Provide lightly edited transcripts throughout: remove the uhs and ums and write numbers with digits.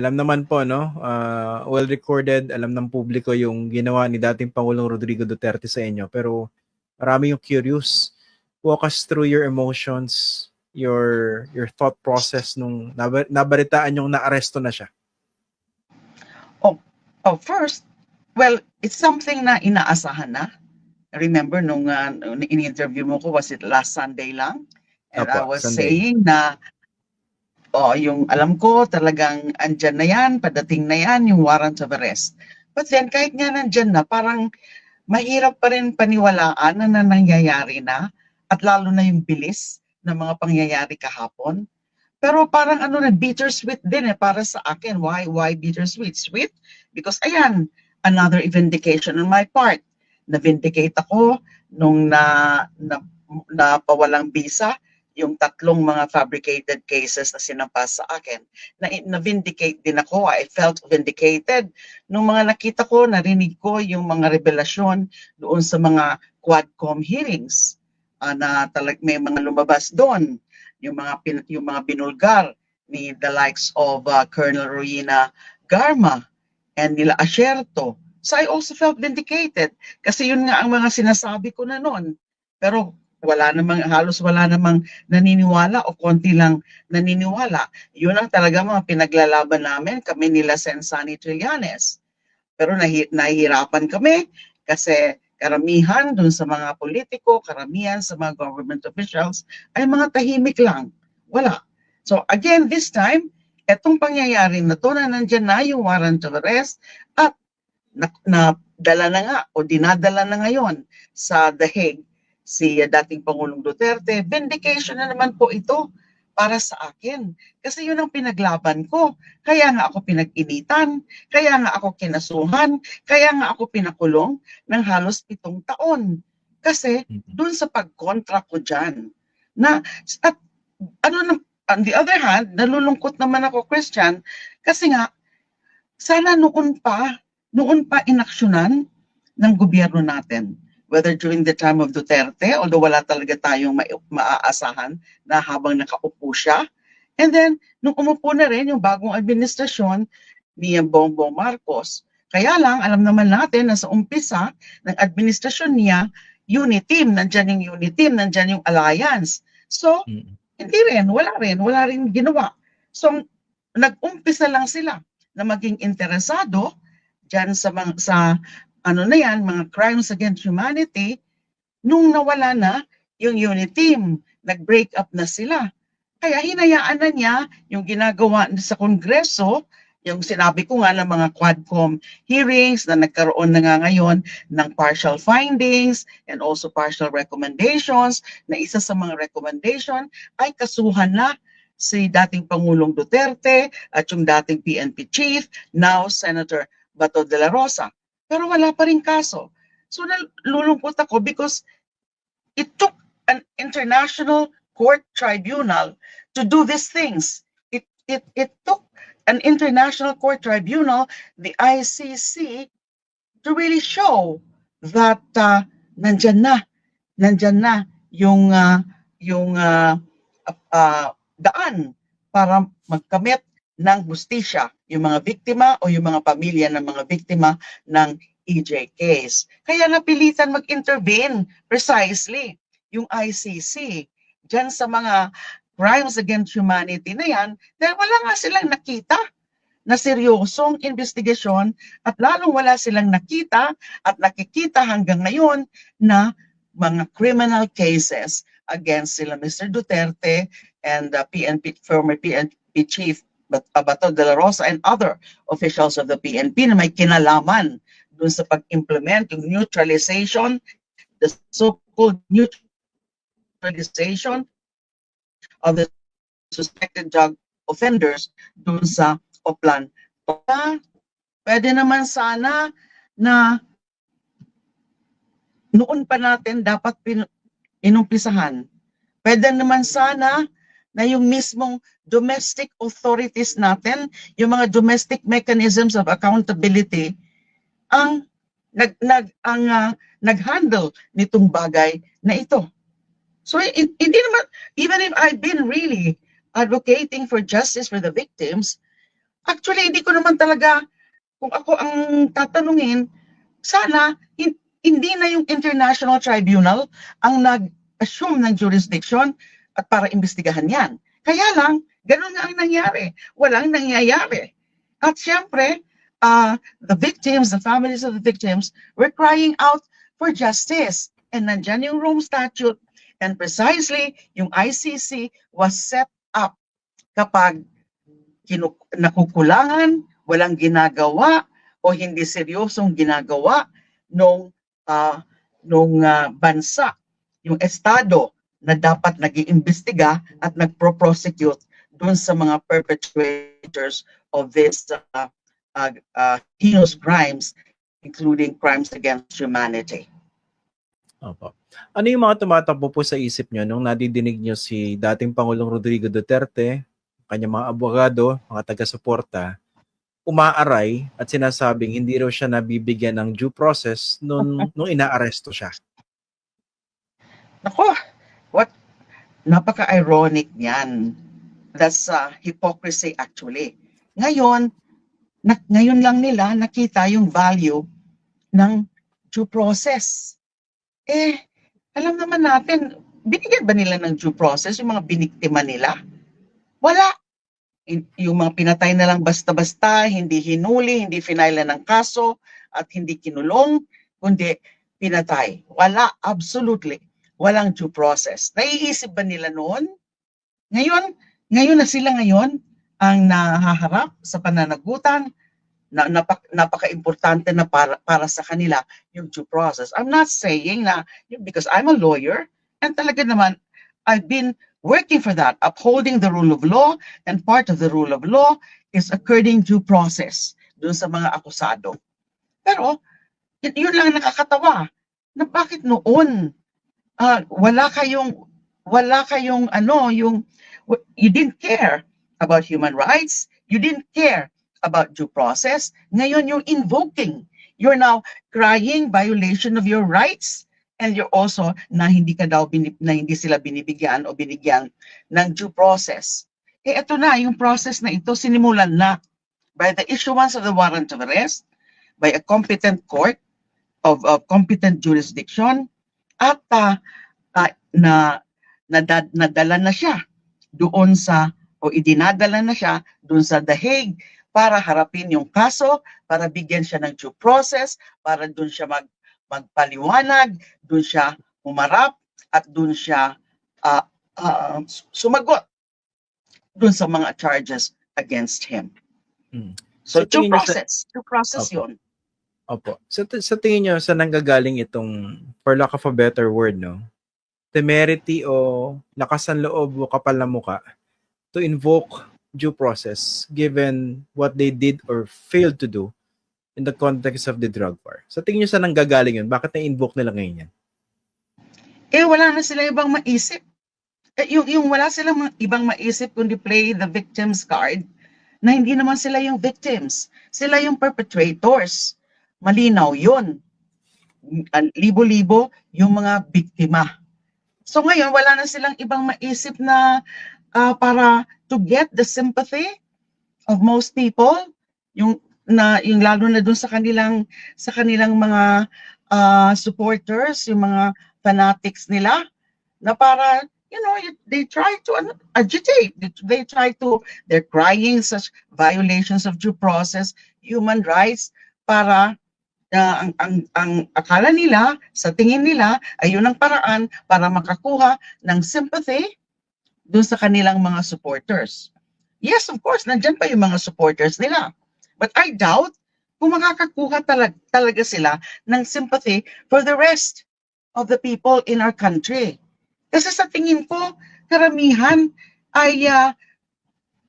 Alam naman po, no, well recorded, alam ng publiko yung ginawa ni dating Pangulong Rodrigo Duterte sa inyo. Pero marami yung curious. Walk us through your emotions, your thought process nung nabalitaan yung naaresto na siya. First, well, it's something na inaasahan na. Remember nung in-interview mo ko, was it last Sunday lang? And I was saying na yung alam ko talagang andyan na yan, padating na yan, yung warrant of arrest. But then kahit nga nandyan na, parang mahirap pa rin paniwalaan na nangyayari na at lalo na yung bilis ng mga pangyayari kahapon. Pero parang bittersweet din para sa akin. Why bittersweet? Sweet? Because ayan, another vindication on my part. Na-vindicate ako nung napawalang visa yung tatlong mga fabricated cases na sinampas sa akin. Na-vindicate din ako. I felt vindicated nung mga nakita ko, narinig ko yung mga revelasyon doon sa mga Quadcom hearings na may mga lumabas doon. Yung mga binulgar ni the likes of Colonel Rowena Garma and nila Asierto. So I also felt vindicated kasi yun nga ang mga sinasabi ko na noon. Pero halos wala namang naniniwala o konti lang naniniwala. Yun ang talaga mga pinaglalaban namin, kami nila Sensani Trillanes. Pero nahihirapan kami kasi karamihan dun sa mga politiko, karamihan sa mga government officials ay mga tahimik lang. Wala. So again, this time, etong pangyayari na to na nandyan na yung warrant of arrest at nadala na nga o dinadala na ngayon sa The Hague si dating Pangulong Duterte, vindication na naman po ito para sa akin. Kasi yun ang pinaglaban ko. Kaya nga ako pinag-initan, kaya nga ako kinasuhan, kaya nga ako pinakulong ng halos 7 taon. Kasi dun sa pagkontra ko dyan. At on the other hand, nalulungkot naman ako, Christian, kasi nga, sana noon pa inaksyonan ng gobyerno natin. Whether during the time of Duterte, although wala talaga tayong maaasahan na habang nakaupo siya. And then, nung umupo na rin yung bagong administrasyon ni Bongbong Marcos. Kaya lang, alam naman natin na sa umpisa ng administrasyon niya, unit team, nandyan yung unit team, nandyan yung alliance. So, hindi rin, wala rin ginawa. So, nag-umpisa lang sila na maging interesado dyan sa mga crimes against humanity, nung nawala na yung unit team, nag-break up na sila. Kaya hinayaan na niya yung ginagawa sa Kongreso, yung sinabi ko nga ng mga Quadcom hearings na nagkaroon na nga ngayon ng partial findings and also partial recommendations, na isa sa mga recommendation ay kasuhan na si dating Pangulong Duterte at yung dating PNP chief, now Senator Bato de la Rosa. Pero wala pa rin kaso. So nalulungkot ako because it took an international court tribunal to do these things. It took an international court tribunal, the ICC, to really show that nandyan na yung daan para magkamit ng hustisya yung mga biktima o yung mga pamilya ng mga biktima ng EJ case. Kaya napilitan mag-intervene precisely yung ICC dyan sa mga crimes against humanity na yan dahil wala nga silang nakita na seryosong investigasyon at lalong wala silang nakita at nakikita hanggang ngayon na mga criminal cases against sila Mr. Duterte and former PNP chief Bato de la Rosa and other officials of the PNP na may kinalaman dun sa pag-implement yung neutralization, the so-called neutralization of the suspected drug offenders dun sa Oplan. Pwede naman sana na noon pa natin dapat inumpisahan. Pwede naman sana na yung mismong domestic authorities natin, yung mga domestic mechanisms of accountability, ang nag-handle nitong bagay na ito. So hindi naman, even if I've been really advocating for justice for the victims, Actually, hindi ko naman talaga, kung ako ang tatanungin, sana hindi na yung International Tribunal ang nag-assume ng jurisdiction at para imbestigahan yan. Kaya lang, ganun nga ang nangyari. Walang nangyayari. At syempre, the victims, the families of the victims were crying out for justice. And nandyan yung Rome Statute, and precisely yung ICC was set up kapag nakukulangan, walang ginagawa, o hindi seryosong ginagawa nung bansa, yung estado na dapat nag-iimbestiga at nagpro-prosecute dun sa mga perpetrators of this heinous crimes, including crimes against humanity. Opo. Ano yung mga tumatakbo po sa isip nyo nung nadidinig nyo si dating Pangulong Rodrigo Duterte, kanyang mga abogado, mga taga-suporta, umaaray at sinasabing hindi raw siya nabibigyan ng due process nung inaaresto siya? Nako, napaka-ironic niyan. That's hypocrisy actually. Ngayon lang nila nakita yung value ng due process. Alam naman natin, binigyan ba nila ng due process yung mga biniktima nila? Wala. Yung mga pinatay na lang basta-basta, hindi hinuli, hindi finala ng kaso, at hindi kinulong, kundi pinatay. Wala, absolutely. Walang due process. Naiisip ba nila noon? Ngayon na sila ngayon ang nahaharap sa pananagutan, napaka-importante na para sa kanila yung due process. I'm not saying na, because I'm a lawyer, and talaga naman, I've been working for that, upholding the rule of law, and part of the rule of law is according due process dun sa mga akusado. Pero, yun lang nakakatawa, na bakit noon, you didn't care about human rights, you didn't care about due process. Ngayon you're invoking, you're now crying violation of your rights, and you're also na hindi sila binibigyan o binigyan ng due process. Ito na, yung process na ito sinimulan na by the issuance of the warrant of arrest by a competent court of competent jurisdiction, at nadala na siya doon sa, o idinadala na siya doon sa The Hague para harapin yung kaso, para bigyan siya ng due process, para doon siya magpaliwanag, doon siya humarap, at doon siya sumagot doon sa mga charges against him. So due process yun. Opo. Sa tingin nyo, sa nanggagaling itong, for lack of a better word, no, temerity o lakas ng loob o kapal na muka to invoke due process given what they did or failed to do in the context of the drug war? Sa tingin nyo, sa nanggagaling yun? Bakit na-invoke nila ngayon yan? Wala na sila ibang maisip. Yung wala silang ibang maisip kundi play the victim's card, na hindi naman sila yung victims. Sila yung perpetrators. Malinaw yun. Libo-libo yung mga biktima. So ngayon, wala na silang ibang maisip na para to get the sympathy of most people, yung lalo na dun sa kanilang mga supporters, yung mga fanatics nila, na para, they try to agitate, they're crying such violations of due process, human rights, para ang akala nila, sa tingin nila, ay yun ang paraan para makakuha ng sympathy dun sa kanilang mga supporters. Yes, of course, nandyan pa yung mga supporters nila. But I doubt kung makakakuha talaga sila ng sympathy for the rest of the people in our country. Kasi sa tingin ko, karamihan ay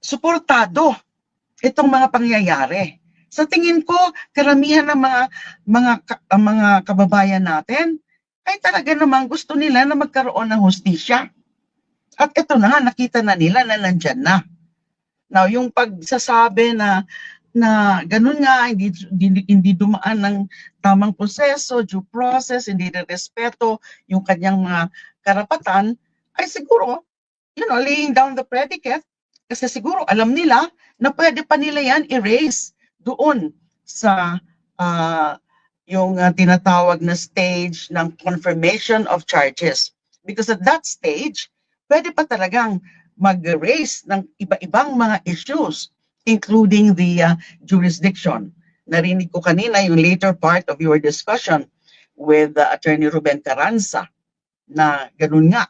suportado itong mga pangyayari. Sa tingin ko, karamihan ng mga kababayan natin ay talaga namang gusto nila na magkaroon ng hustisya. At ito na, nakita na nila na nandyan na. Now, yung pagsasabi na ganun nga, hindi dumaan ng tamang proseso, due process, hindi respeto yung kanyang mga karapatan, ay siguro, laying down the predicate, Kasi siguro alam nila na pwede pa nila yan erase doon sa yung tinatawag na stage ng confirmation of charges. Because at that stage, pwede pa talagang mag-raise ng iba-ibang mga issues, including the jurisdiction. Narinig ko kanina yung later part of your discussion with Attorney Ruben Carranza na ganun nga,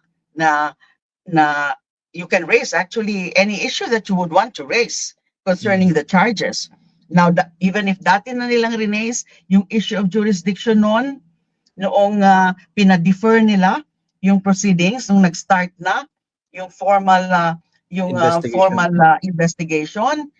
na you can raise actually any issue that you would want to raise concerning the charges. Now, even if dati na nilang rinaise yung issue of jurisdiction noong pina-defer nila yung proceedings, nung nag-start na yung formal investigation,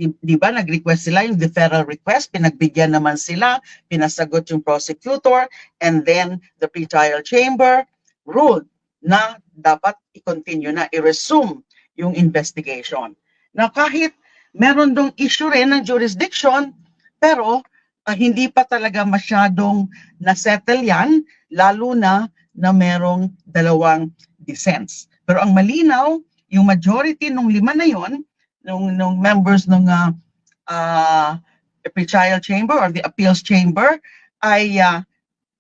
di ba, nag-request sila yung deferral request, pinagbigyan naman sila, pinasagot yung prosecutor, and then the pretrial chamber ruled na dapat i-continue na, i-resume yung investigation. Na kahit meron dong issue rin ng jurisdiction, pero hindi pa talaga masyadong na-settle yan, lalo na merong dalawang dissents. Pero ang malinaw, yung majority nung 5 na yon, nung members ng pretrial chamber or the appeals chamber, ay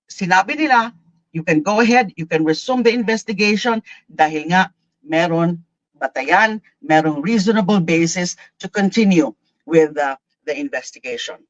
sinabi nila, you can go ahead, you can resume the investigation dahil nga meron batayan, merong reasonable basis to continue with the investigation.